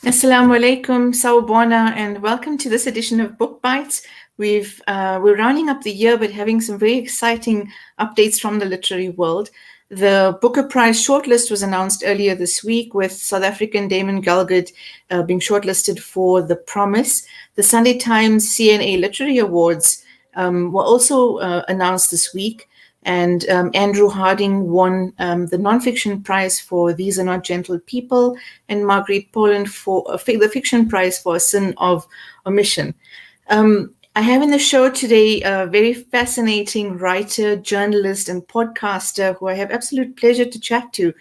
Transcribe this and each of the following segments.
Assalamu alaikum, Sawubona, and welcome to this edition of BookBytes. We're rounding up the year, but having some very exciting updates from the literary world. The Booker Prize shortlist was announced earlier this week, with South African Damon Galgut being shortlisted for The Promise. The Sunday Times CNA Literary Awards were also announced this week. And Andrew Harding won the nonfiction prize for These Are Not Gentle People, and Marguerite Poland for the fiction prize for A Sin of Omission. I have in the show today a very fascinating writer, journalist, and podcaster who I have absolute pleasure to chat to.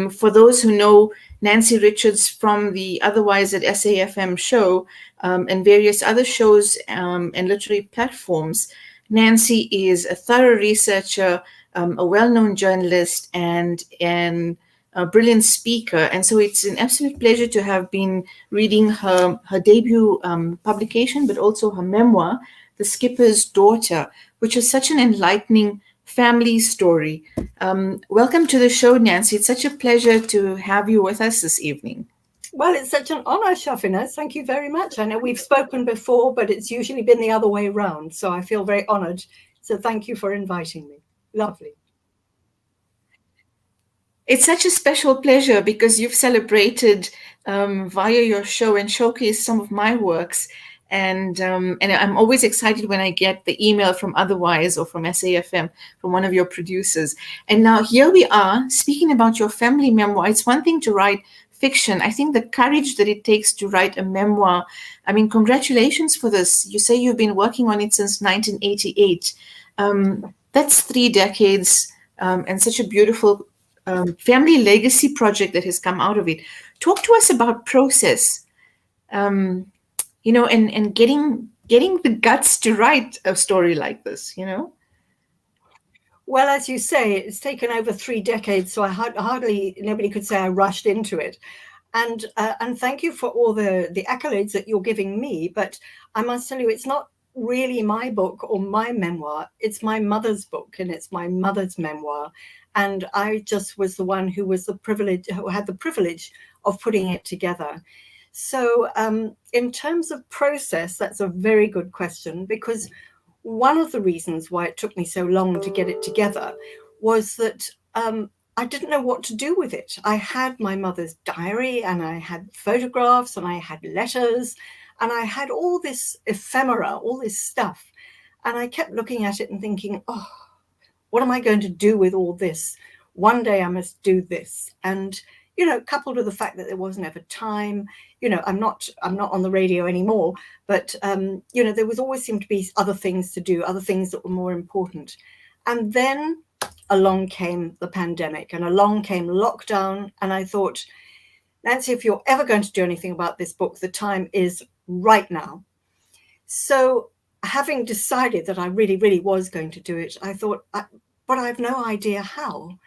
For those who know Nancy Richards from the Otherwise at SAFM show and various other shows and literary platforms, Nancy is a thorough researcher, a well-known journalist, and a brilliant speaker. And so it's an absolute pleasure to have been reading her debut publication, but also her memoir, The Skipper's Daughter, which is such an enlightening family story. Welcome to the show, Nancy. It's such a pleasure to have you with us this evening. Well, it's such an honor, Shafinaaz. Thank you very much. I know we've spoken before, but it's usually been the other way around. So I feel very honored. So thank you for inviting me. Lovely. It's such a special pleasure because you've celebrated via your show and showcased some of my works. And I'm always excited when I get the email from Otherwise or from SAFM, from one of your producers. And now here we are speaking about your family memoir. It's one thing to write fiction. I think the courage that it takes to write a memoir, I mean, congratulations for this. You say you've been working on it since 1988. That's 3 decades and such a beautiful family legacy project that has come out of it. Talk to us about process, and getting the guts to write a story like this, Well, as you say, it's taken over 3 decades, so nobody could say I rushed into it. And thank you for all the accolades that you're giving me. But I must tell you, it's not really my book or my memoir. It's my mother's book, and it's my mother's memoir. And I just was the one who had the privilege of putting it together. So in terms of process, that's a very good question, because one of the reasons why it took me so long to get it together was that I didn't know what to do with it. I had my mother's diary, and I had photographs, and I had letters, and I had all this ephemera, all this stuff. And I kept looking at it and thinking, oh, what am I going to do with all this? One day I must do this. And, coupled with the fact that there wasn't ever time, I'm not on the radio anymore, but, there was always seemed to be other things to do, other things that were more important. And then along came the pandemic, and along came lockdown. And I thought, Nancy, if you're ever going to do anything about this book, the time is right now. So having decided that I really, really was going to do it, I thought, but I have no idea how.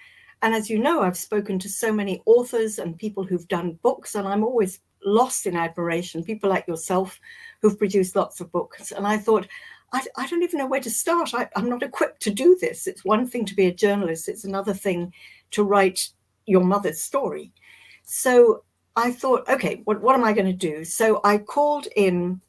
And as you know, I've spoken to so many authors and people who've done books, and I'm always lost in admiration, people like yourself who've produced lots of books. And I thought, I don't even know where to start. I'm not equipped to do this. It's one thing to be a journalist. It's another thing to write your mother's story. So I thought, okay, what am I going to do? So I called in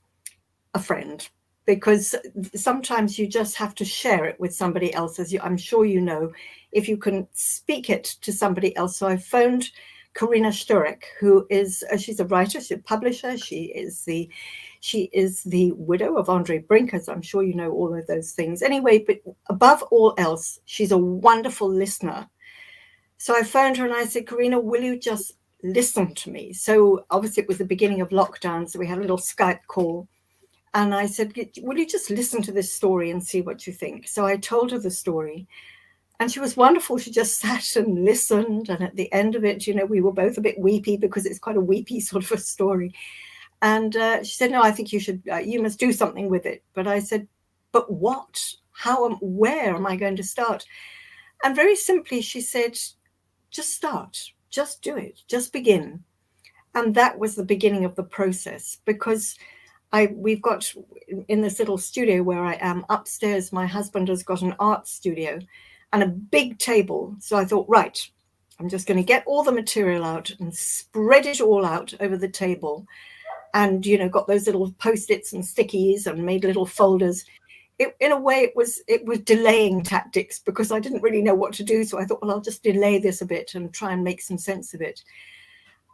a friend, because sometimes you just have to share it with somebody else, I'm sure you know, if you can speak it to somebody else. So I phoned Karina Sturek, who is, she's a writer, she's a publisher, she is the widow of Andre Brinkers. I'm sure you know all of those things. Anyway, but above all else, she's a wonderful listener. So I phoned her and I said, Karina, will you just listen to me? So obviously it was the beginning of lockdown, so we had a little Skype call. And I said, will you just listen to this story and see what you think? So I told her the story, and she was wonderful. She just sat and listened. And at the end of it, we were both a bit weepy, because it's quite a weepy sort of a story. And she said, no, I think you must do something with it. But I said, but what? Where am I going to start? And very simply, she said, just start, just do it, just begin. And that was the beginning of the process, because we've got, in this little studio where I am upstairs, my husband has got an art studio and a big table. So I thought, right, I'm just going to get all the material out and spread it all out over the table. And, got those little Post-its and stickies and made little folders. In a way, it was delaying tactics because I didn't really know what to do. So I thought, well, I'll just delay this a bit and try and make some sense of it.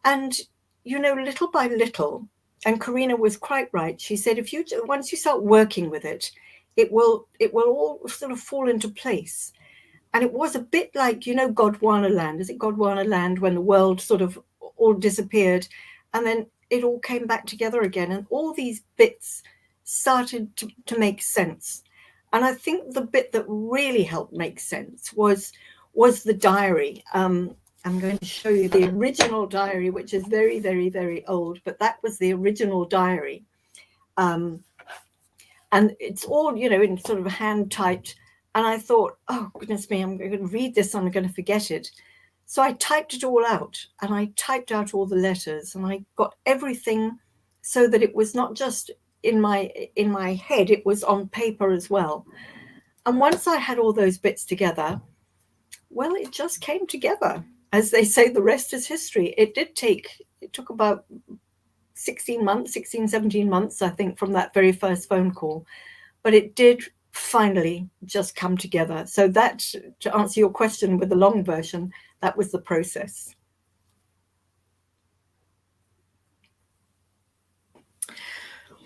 And, little by little, and Karina was quite right. She said, once you start working with it, it will all sort of fall into place. And it was a bit like, Gondwana land. Is it Gondwana land, when the world sort of all disappeared and then it all came back together again, and all these bits started to make sense. And I think the bit that really helped make sense was the diary. I'm going to show you the original diary, which is very, very, very old, but that was the original diary. And it's all, in sort of hand typed. And I thought, oh, goodness me, I'm going to read this and I'm going to forget it. So I typed it all out, and I typed out all the letters, and I got everything so that it was not just in my head, it was on paper as well. And once I had all those bits together, well, it just came together. As they say, the rest is history. It took about 17 months, I think, from that very first phone call. But it did finally just come together. So that, to answer your question with the long version, that was the process.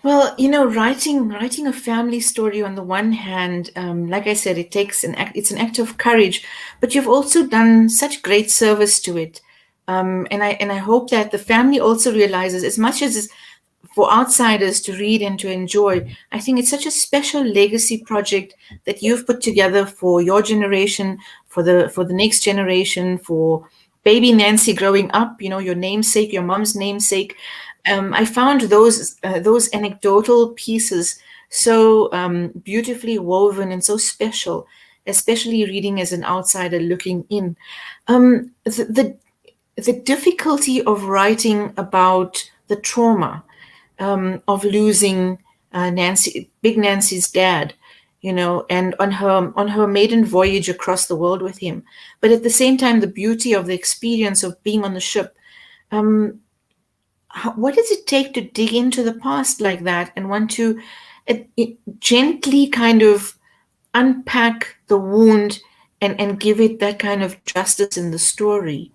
Well, writing a family story on the one hand, like I said, it's an act of courage, but you've also done such great service to it, and I hope that the family also realizes, as much as for outsiders to read and to enjoy, I think it's such a special legacy project that you've put together for your generation, for the next generation, for baby Nancy growing up, your namesake, your mom's namesake. I found those anecdotal pieces so beautifully woven and so special, especially reading as an outsider looking in. The difficulty of writing about the trauma of losing Big Nancy's dad, and on her maiden voyage across the world with him, but at the same time, the beauty of the experience of being on the ship. What does it take to dig into the past like that and want to gently kind of unpack the wound and give it that kind of justice in the story?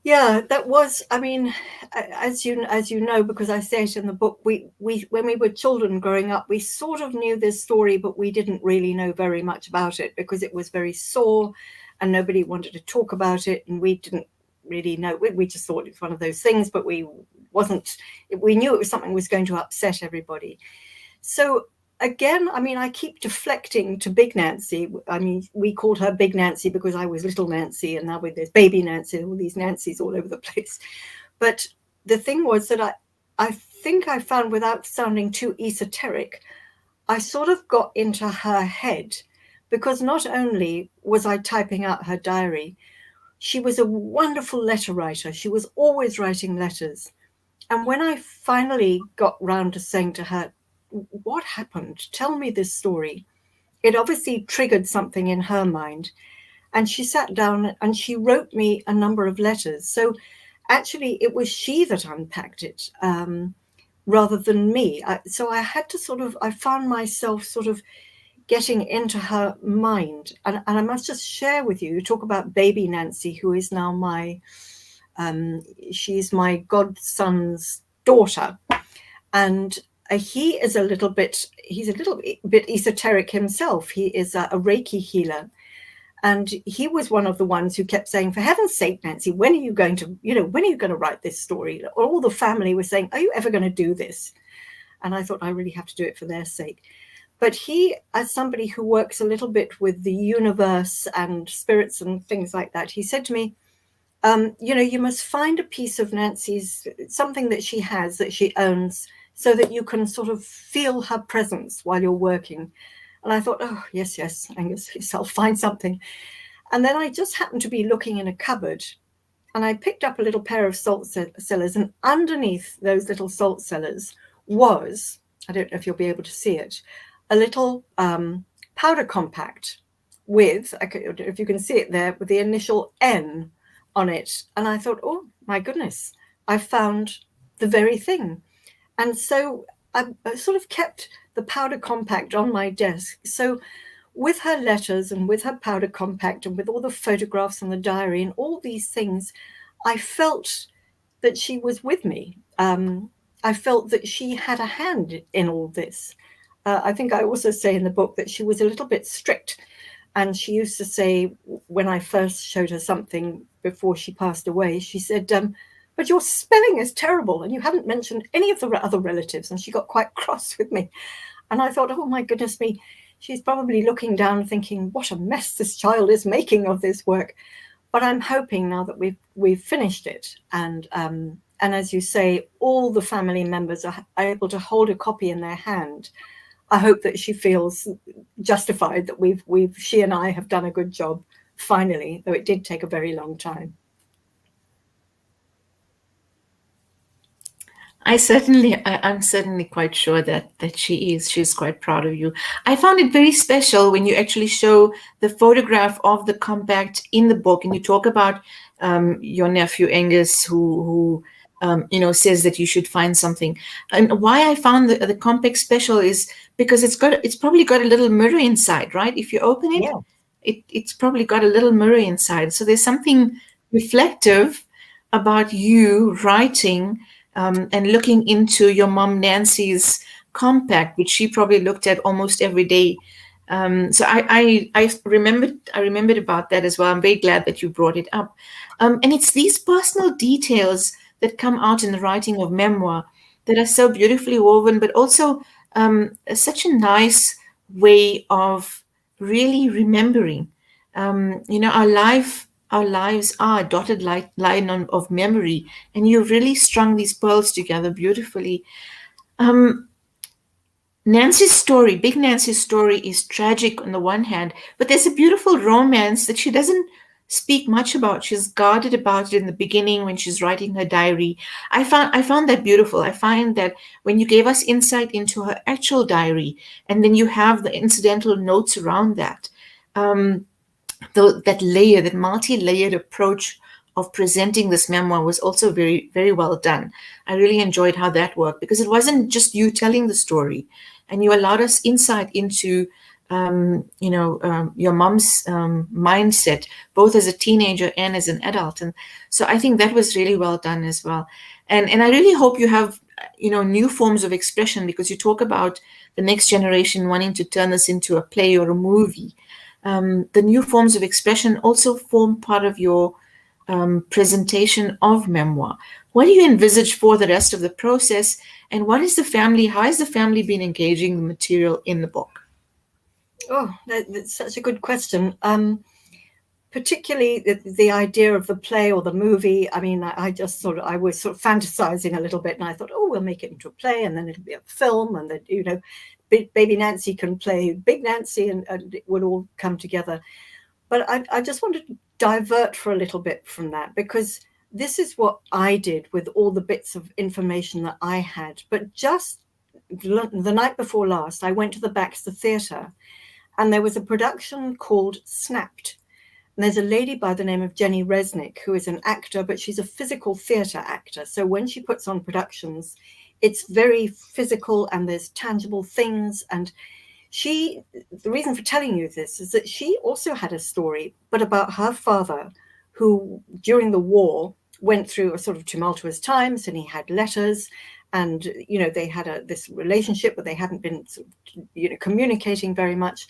Yeah, that was, I mean, as you know, because I say it in the book, we when we were children growing up, we sort of knew this story, but we didn't really know very much about it because it was very sore and nobody wanted to talk about it, and we didn't really know. We just thought it was one of those things, but we knew it was something that was going to upset everybody. So again, I mean, I keep deflecting to Big Nancy. I mean, we called her Big Nancy because I was Little Nancy, and now there's Baby Nancy, all these Nancys all over the place. But the thing was that I think I found, without sounding too esoteric, I sort of got into her head, because not only was I typing out her diary, she was a wonderful letter writer. She was always writing letters. And when I finally got round to saying to her, what happened? Tell me this story. It obviously triggered something in her mind. And she sat down and she wrote me a number of letters. So actually, it was she that unpacked it rather than me. So I had to I found myself sort of getting into her mind. And I must just share with you, talk about baby Nancy, who is now she's my godson's daughter. And he's a little bit esoteric himself. He is a Reiki healer. And he was one of the ones who kept saying, for heaven's sake, Nancy, when are you going to write this story? All the family was saying, are you ever going to do this? And I thought, I really have to do it for their sake. But he, as somebody who works a little bit with the universe and spirits and things like that, he said to me, you must find a piece of Nancy's, something that she has, that she owns, so that you can sort of feel her presence while you're working. And I thought, oh, yes, Angus, yes, I'll find something. And then I just happened to be looking in a cupboard, and I picked up a little pair of salt cellars, and underneath those little salt cellars was, I don't know if you'll be able to see it, a little powder compact with, if you can see it there, with the initial N on it. And I thought, oh my goodness, I found the very thing. And so I sort of kept the powder compact on my desk. So with her letters and with her powder compact and with all the photographs and the diary and all these things, I felt that she was with me. I felt that she had a hand in all this. I think I also say in the book that she was a little bit strict. And she used to say, when I first showed her something before she passed away, she said, but your spelling is terrible and you haven't mentioned any of the other relatives. And she got quite cross with me. And I thought, oh my goodness me, she's probably looking down thinking, what a mess this child is making of this work. But I'm hoping now that we've finished it, and as you say, all the family members are able to hold a copy in their hand. I hope that she feels justified that she and I have done a good job finally, though it did take a very long time. I'm certainly quite sure that she's quite proud of you. I found it very special when you actually show the photograph of the compact in the book, and you talk about your nephew Angus, who says that you should find something. And why I found the compact special is because it's probably got a little mirror inside, right? If you open it, Yeah. it's probably got a little mirror inside. So there's something reflective about you writing and looking into your mom Nancy's compact, which she probably looked at almost every day. I remembered about that as well. I'm very glad that you brought it up. And it's these personal details that come out in the writing of memoir that are so beautifully woven, but also such a nice way of really remembering. Our lives are a dotted line of memory, and you've really strung these pearls together beautifully. Um, Big Nancy's story is tragic on the one hand, but there's a beautiful romance that she doesn't speak much about. She's guarded about it in the beginning when she's writing her diary. I found that beautiful. I find that when you gave us insight into her actual diary, and then you have the incidental notes around that. Um, that multi-layered approach of presenting this memoir was also very, very well done. I really enjoyed how that worked because it wasn't just you telling the story, and you allowed us insight into, your mom's mindset, both as a teenager and as an adult. And so I think that was really well done as well. And I really hope you have, new forms of expression, because you talk about the next generation wanting to turn this into a play or a movie. The new forms of expression also form part of your presentation of memoir. What do you envisage for the rest of the process, and how has the family been engaging the material in the book? Oh, that's such a good question. Particularly the idea of the play or the movie. I mean, I was sort of fantasizing a little bit, and I thought, oh, we'll make it into a play, and then it'll be a film, and then baby Nancy can play Big Nancy, and it would all come together. But I just wanted to divert for a little bit from that, because this is what I did with all the bits of information that I had. But just the night before last, I went to the Baxter Theatre, and there was a production called Snapped. And there's a lady by the name of Jenny Resnick, who is an actor, but she's a physical theatre actor. So when she puts on productions, it's very physical and there's tangible things. And the reason for telling you this is that she also had a story, but about her father, who during the war went through a sort of tumultuous times, and he had letters, and they had this relationship, but they hadn't been communicating very much.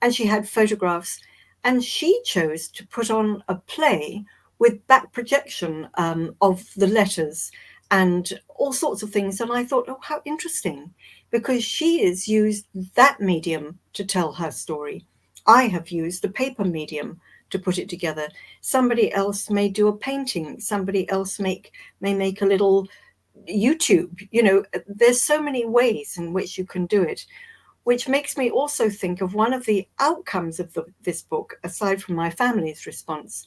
And she had photographs, and she chose to put on a play with back projection of the letters and all sorts of things. And I thought, oh, how interesting, because she has used that medium to tell her story. I have used the paper medium to put it together. Somebody else may do a painting. Somebody else may make a little YouTube. There's so many ways in which you can do it, which makes me also think of one of the outcomes of this book, aside from my family's response,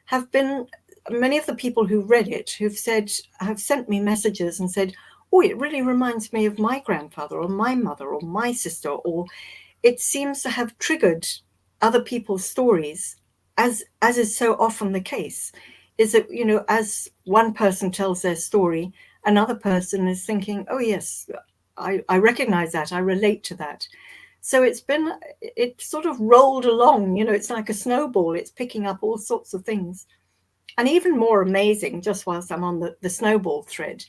have been many of the people who read it have sent me messages and said, oh, it really reminds me of my grandfather or my mother or my sister, or it seems to have triggered other people's stories, as is so often the case, is that, as one person tells their story, another person is thinking, oh yes, I recognize that, I relate to that. So it sort of rolled along, it's like a snowball, it's picking up all sorts of things. And even more amazing, just whilst I'm on the snowball thread,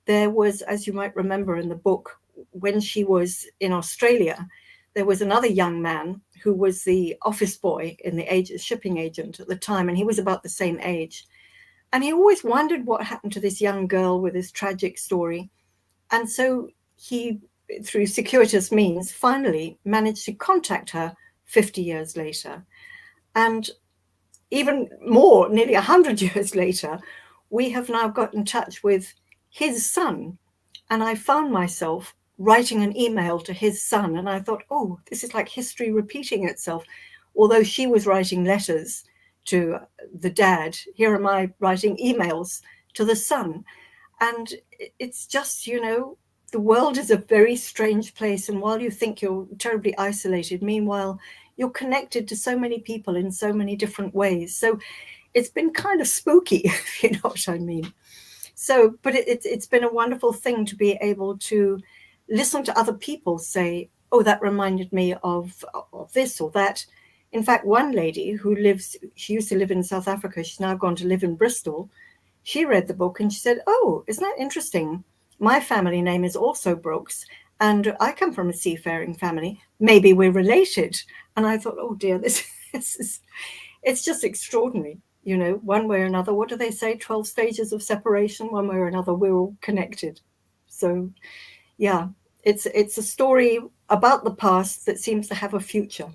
there was, as you might remember in the book, when she was in Australia, there was another young man who was the office boy in the shipping agent at the time, and he was about the same age. And he always wondered what happened to this young girl with this tragic story. And so he, through circuitous means, finally managed to contact her 50 years later. And even more, nearly 100 years later, we have now got in touch with his son. And I found myself writing an email to his son. And I thought, oh, this is like history repeating itself. Although she was writing letters to the dad, here am I writing emails to the son. And it's just, the world is a very strange place. And while you think you're terribly isolated, meanwhile, you're connected to so many people in so many different ways. So it's been kind of spooky, if you know what I mean. So, but it's been a wonderful thing to be able to listen to other people say, oh, that reminded me of this or that. In fact, one lady she used to live in South Africa, she's now gone to live in Bristol. She read the book and she said, oh, isn't that interesting? My family name is also Brooks, and I come from a seafaring family. Maybe we're related. And I thought, oh dear, this is, it's just extraordinary. One way or another, what do they say? 12 stages of separation, one way or another, we're all connected. So, yeah, it's a story about the past that seems to have a future.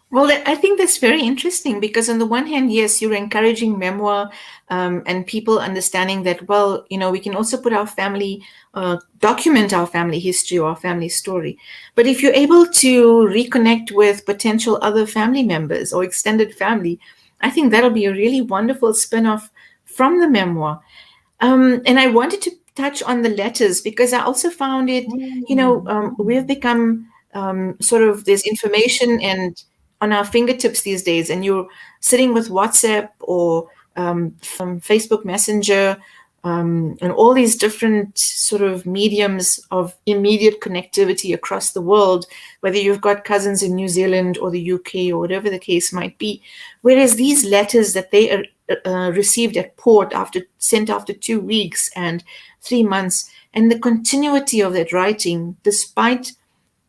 Well, I think that's very interesting because, on the one hand, yes, you're encouraging memoir and people understanding that, well, we can also put our family, document our family history or our family story. But if you're able to reconnect with potential other family members or extended family, I think that'll be a really wonderful spin off from the memoir. And I wanted to touch on the letters because I also found it, we've become sort of, there's information and on our fingertips these days, and you're sitting with WhatsApp or Facebook Messenger and all these different sort of mediums of immediate connectivity across the world, whether you've got cousins in New Zealand or the UK or whatever the case might be. Whereas these letters that they received at port sent after 2 weeks and 3 months, and the continuity of that writing, despite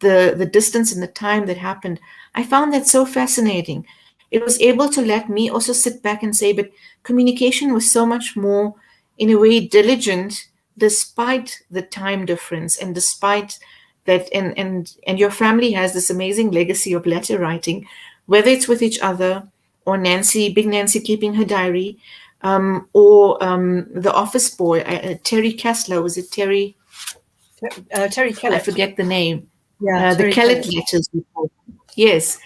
the distance and the time that happened, I found that so fascinating. It was able to let me also sit back and say, but communication was so much more, in a way, diligent, despite the time difference and despite that. And your family has this amazing legacy of letter writing, whether it's with each other or Big Nancy keeping her diary, or the office boy, Terry Kessler. Was it Terry? Terry I Kellett. forget the name. Yeah, The Terry Kellett Kellett. letters. Yes.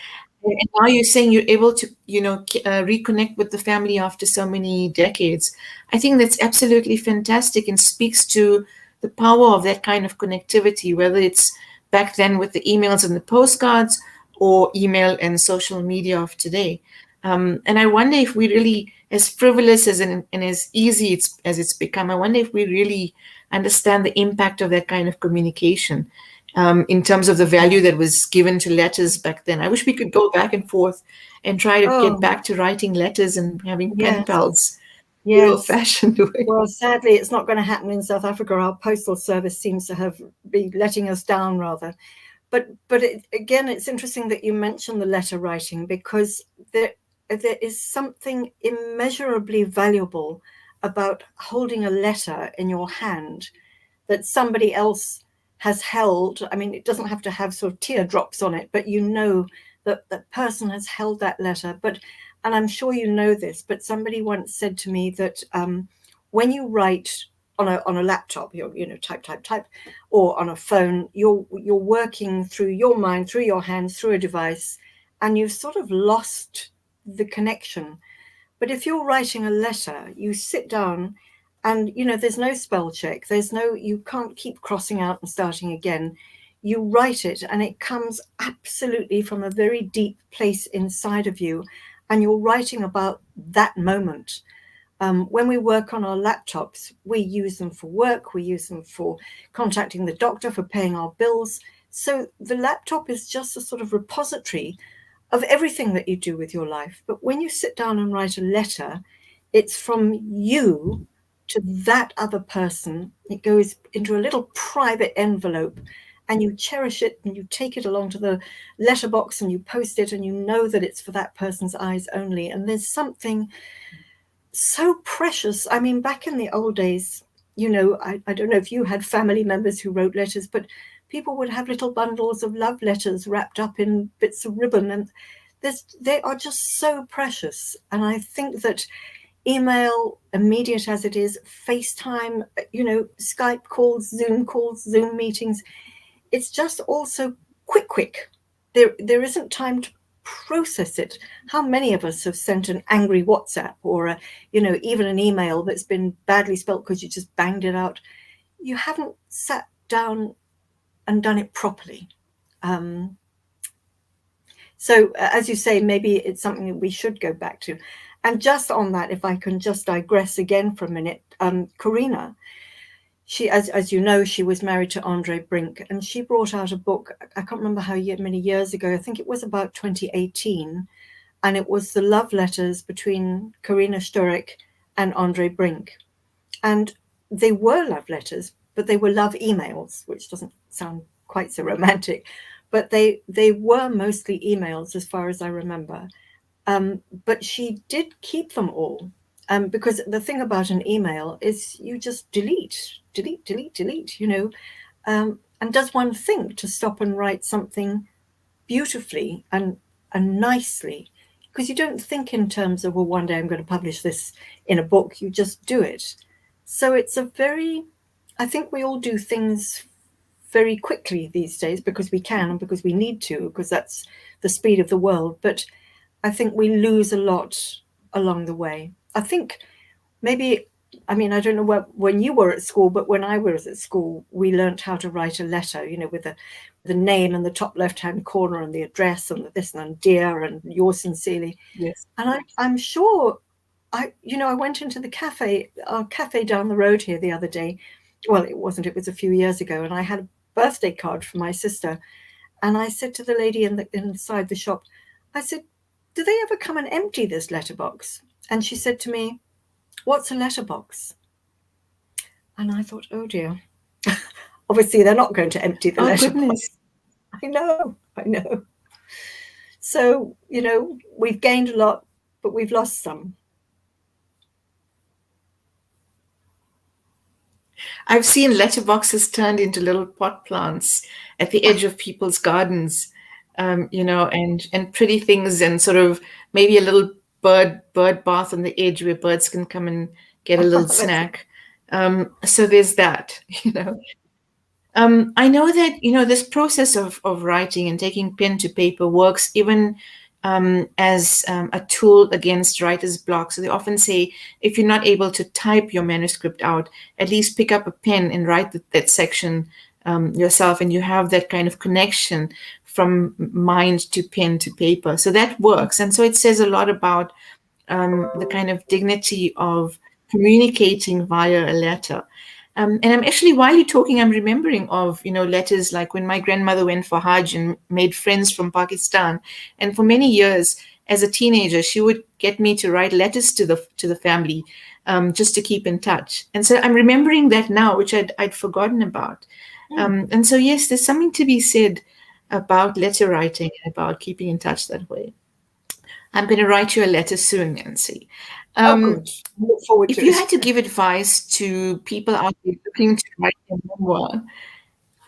And now you're saying you're able to, reconnect with the family after so many decades. I think that's absolutely fantastic and speaks to the power of that kind of connectivity, whether it's back then with the emails and the postcards or email and social media of today. And I wonder if we really, as frivolous and as easy as it's become, I wonder if we really understand the impact of that kind of communication in terms of the value that was given to letters back then. I wish we could go back and forth and try to get Oh, back to writing letters and having pen yes, pals the yes. old-fashioned way. Well, sadly, it's not going to happen in South Africa. Our postal service seems to have been letting us down rather. But again, it's interesting that you mentioned the letter writing, because there is something immeasurably valuable about holding a letter in your hand that somebody else has held. I mean, it doesn't have to have sort of teardrops on it, but that that person has held that letter. And I'm sure you know this, but somebody once said to me that when you write on a laptop, you're type, or on a phone, you're working through your mind, through your hands, through a device, and you've sort of lost the connection. But if you're writing a letter, you sit down and, there's no spell check. You can't keep crossing out and starting again. you write it and it comes absolutely from a very deep place inside of you, and you're writing about that moment. When we work on our laptops, we use them for work, we use them for contacting the doctor, for paying our bills. So the laptop is just a sort of repository of everything that you do with your life. But when you sit down and write a letter, it's from you to that other person. It goes into a little private envelope, and you cherish it and you take it along to the letterbox and you post it, and you know that it's for that person's eyes only. And there's something so precious. I mean, back in the old days, I don't know if you had family members who wrote letters, but people would have little bundles of love letters wrapped up in bits of ribbon, and they are just so precious. And I think that email, immediate as it is, FaceTime, Skype calls, Zoom meetings, it's just also quick. There isn't time to process it. How many of us have sent an angry WhatsApp or even an email that's been badly spelt because you just banged it out? You haven't sat down and done it properly. So as you say, maybe it's something that we should go back to. And just on that, if I can just digress again for a minute, Karina, she, as you know, she was married to Andre Brink, and she brought out a book. I can't remember how many years ago. I think it was about 2018, and it was the love letters between Karina Sturek and Andre Brink. And they were love letters, but they were love emails, which doesn't sound quite so romantic. But they were mostly emails, as far as I remember. But she did keep them all. Because the thing about an email is you just delete, and does one think to stop and write something beautifully and nicely? Because you don't think in terms of, well, one day I'm going to publish this in a book. You just do it. So it's I think we all do things very quickly these days because we can and because we need to, because that's the speed of the world. But I think we lose a lot along the way. I think maybe, I mean, I don't know when you were at school, but when I was at school, we learned how to write a letter, with the name in the top left-hand corner and the address and the this and dear and yours sincerely. Yes. And I'm sure I went into our cafe down the road here the other day. Well, it was a few years ago. And I had a birthday card for my sister. And I said to the lady inside the shop, I said, do they ever come and empty this letterbox? And she said to me, what's a letterbox? And I thought, oh dear. Obviously, they're not going to empty the letterbox. Goodness. I know. So, we've gained a lot, but we've lost some. I've seen letterboxes turned into little pot plants at the edge of people's gardens, and pretty things, and sort of maybe a little bird bath on the edge where birds can come and get a little snack. So there's that. I know that this process of writing and taking pen to paper works even as a tool against writer's block. So they often say, if you're not able to type your manuscript out, at least pick up a pen and write that section yourself, and you have that kind of connection from mind to pen to paper. So that works. And so it says a lot about the kind of dignity of communicating via a letter. And I'm actually, while you're talking, I'm remembering of, letters like when my grandmother went for Hajj and made friends from Pakistan. And for many years, as a teenager, she would get me to write letters to the family just to keep in touch. And so I'm remembering that now, which I'd forgotten about. And so, yes, there's something to be said about letter writing and about keeping in touch that way. I'm going to write you a letter soon, Nancy. Good. Look forward to if you had to give advice to people out there looking to write a memoir,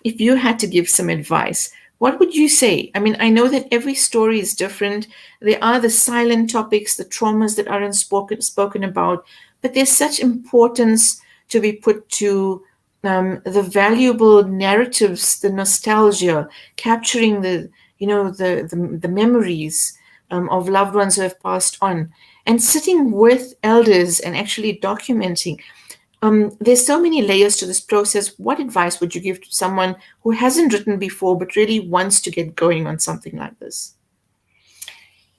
if you had to give some advice, what would you say? I mean, I know that every story is different. There are the silent topics, the traumas that aren't spoken about, but there's such importance to be put to the valuable narratives, the nostalgia, capturing the memories of loved ones who have passed on, and sitting with elders and actually documenting. There's so many layers to this process. What advice would you give to someone who hasn't written before but really wants to get going on something like this?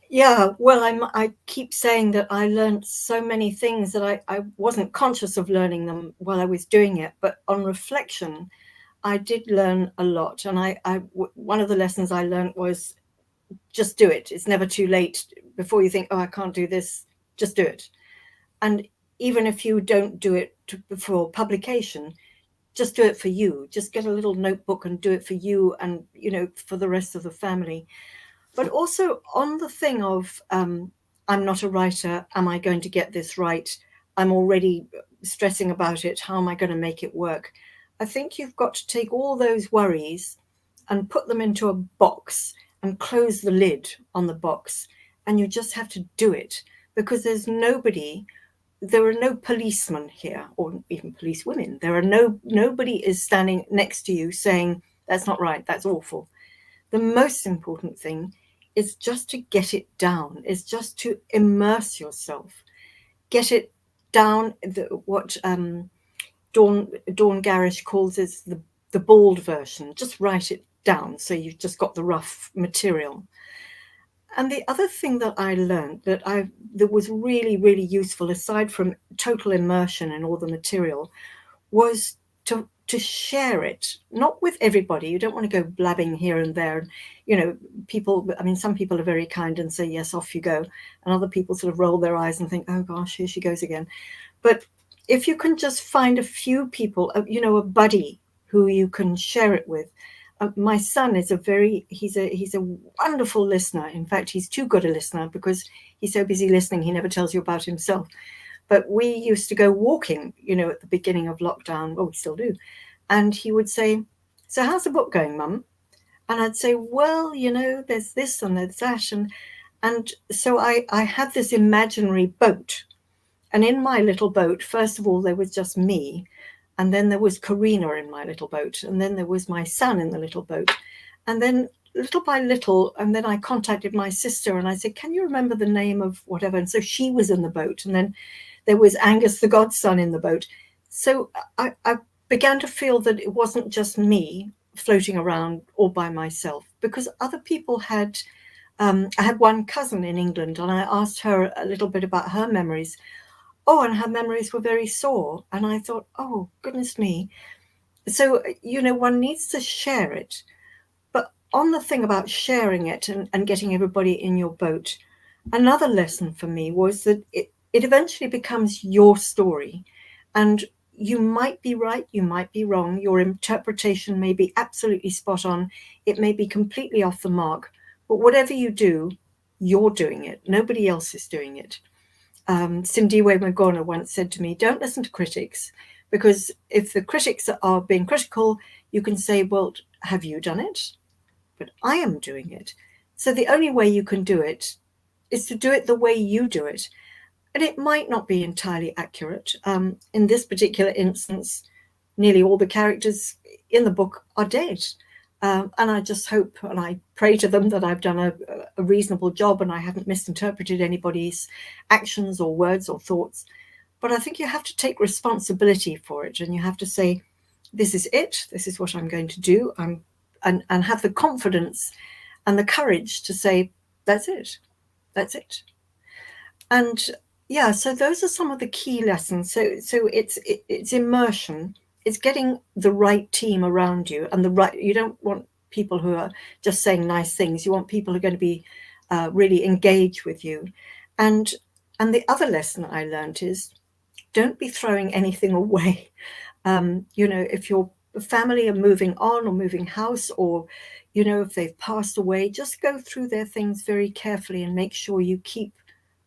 Yeah, well, I keep saying that I learned so many things that I wasn't conscious of learning them while I was doing it, but on reflection, I did learn a lot. And one of the lessons I learned was just do it. It's never too late. Before you think, oh, I can't do this, just do it. And even if you don't do it for publication, just do it for you. Just get a little notebook and do it for you and, for the rest of the family. But also on the thing of, I'm not a writer. Am I going to get this right? I'm already stressing about it. How am I going to make it work? I think you've got to take all those worries and put them into a box and close the lid on the box. And you just have to do it, because there are no policemen here, or even police women. Nobody is standing next to you saying, that's not right, that's awful. The most important thing is just to get it down, is just to immerse yourself, get it down. What Dawn Garish calls is the bald version. Just write it down so you've just got the rough material. And the other thing that I learned that was really, really useful, aside from total immersion in all the material, was to share it, not with everybody. You don't want to go blabbing here and there. People, I mean, some people are very kind and say, yes, off you go. And other people sort of roll their eyes and think, oh gosh, here she goes again. But if you can just find a few people, a buddy who you can share it with. My son is he's a wonderful listener. In fact, he's too good a listener because he's so busy listening, he never tells you about himself. But we used to go walking, at the beginning of lockdown. Well, we still do. And he would say, so how's the book going, Mum? And I'd say, well, there's this and there's that. And so I had this imaginary boat. And in my little boat, first of all, there was just me. And then there was Karina in my little boat. And then there was my son in the little boat. And then little by little, and then I contacted my sister and I said, can you remember the name of whatever? And so she was in the boat. And then there was Angus, the godson, in the boat. So I began to feel that it wasn't just me floating around all by myself, because other people had, I had one cousin in England and I asked her a little bit about her memories. Oh, and her memories were very sore. And I thought, oh, goodness me. So, one needs to share it. But on the thing about sharing it and getting everybody in your boat, another lesson for me was that it eventually becomes your story. And you might be right, you might be wrong. Your interpretation may be absolutely spot on. It may be completely off the mark. But whatever you do, you're doing it. Nobody else is doing it. Sindiwe Magona once said to me, don't listen to critics, because if the critics are being critical, you can say, well, have you done it? But I am doing it. So the only way you can do it is to do it the way you do it. And it might not be entirely accurate. In this particular instance, nearly all the characters in the book are dead. And I just hope and I pray to them that I've done a reasonable job and I haven't misinterpreted anybody's actions or words or thoughts. But I think you have to take responsibility for it, and you have to say, this is it. This is what I'm going to do. And have the confidence and the courage to say, that's it. That's it. And yeah, so those are some of the key lessons. So it's immersion. It's getting the right team around you, and you don't want people who are just saying nice things. You want people who are going to be really engaged with you. And the other lesson I learned is, don't be throwing anything away. If your family are moving on or moving house, or if they've passed away, just go through their things very carefully and make sure you keep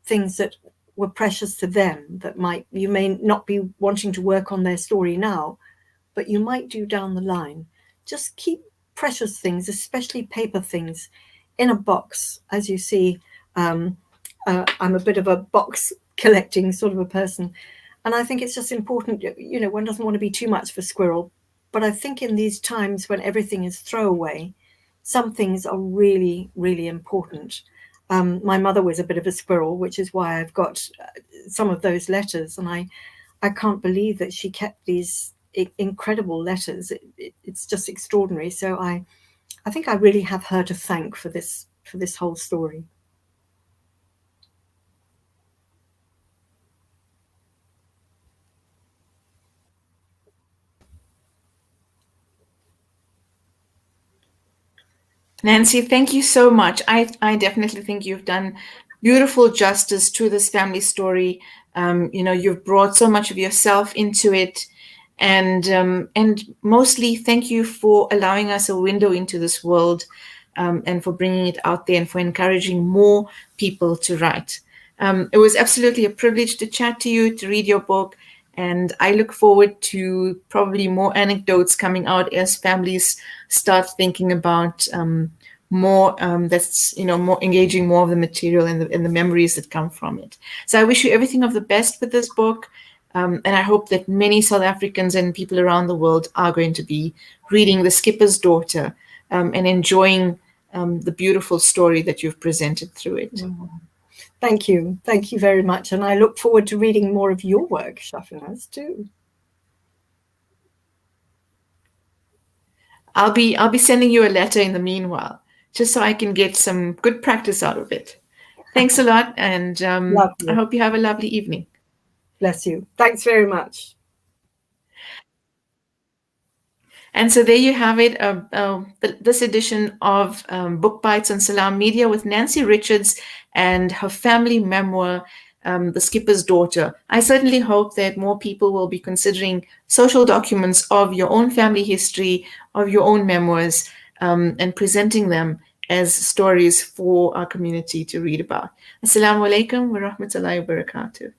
things that were precious to them, that you may not be wanting to work on their story now, but you might do down the line. Just keep precious things, especially paper things, in a box. As you see, I'm a bit of a box collecting sort of a person. And I think it's just important, one doesn't want to be too much of a squirrel. But I think in these times when everything is throwaway, some things are really, really important. My mother was a bit of a squirrel, which is why I've got some of those letters. And I can't believe that she kept these incredible letters. It's just extraordinary. So I think I really have her to thank for this whole story. Nancy, thank you so much. I definitely think you've done beautiful justice to this family story. You've brought so much of yourself into it, and mostly thank you for allowing us a window into this world, and for bringing it out there and for encouraging more people to write. It was absolutely a privilege to chat to you, to read your book, and I look forward to probably more anecdotes coming out as families start thinking about more that's more engaging more of the material and the memories that come from it. So I wish you everything of the best with this book, and I hope that many South Africans and people around the world are going to be reading The Skipper's Daughter, and enjoying the beautiful story that you've presented through it. Thank you. Thank you very much. And I look forward to reading more of your work, Shafinaaz, too. I'll be sending you a letter in the meanwhile, just so I can get some good practice out of it. Thanks a lot, and I Lovely. hope you have a lovely evening. Bless you. Thanks very much. And so there you have it, this edition of Book Bites on Salam Media with Nancy Richards and her family memoir, The Skipper's Daughter. I certainly hope that more people will be considering social documents of your own family history, of your own memoirs, and presenting them as stories for our community to read about. Assalamu alaikum wa rahmatullahi wa barakatuh.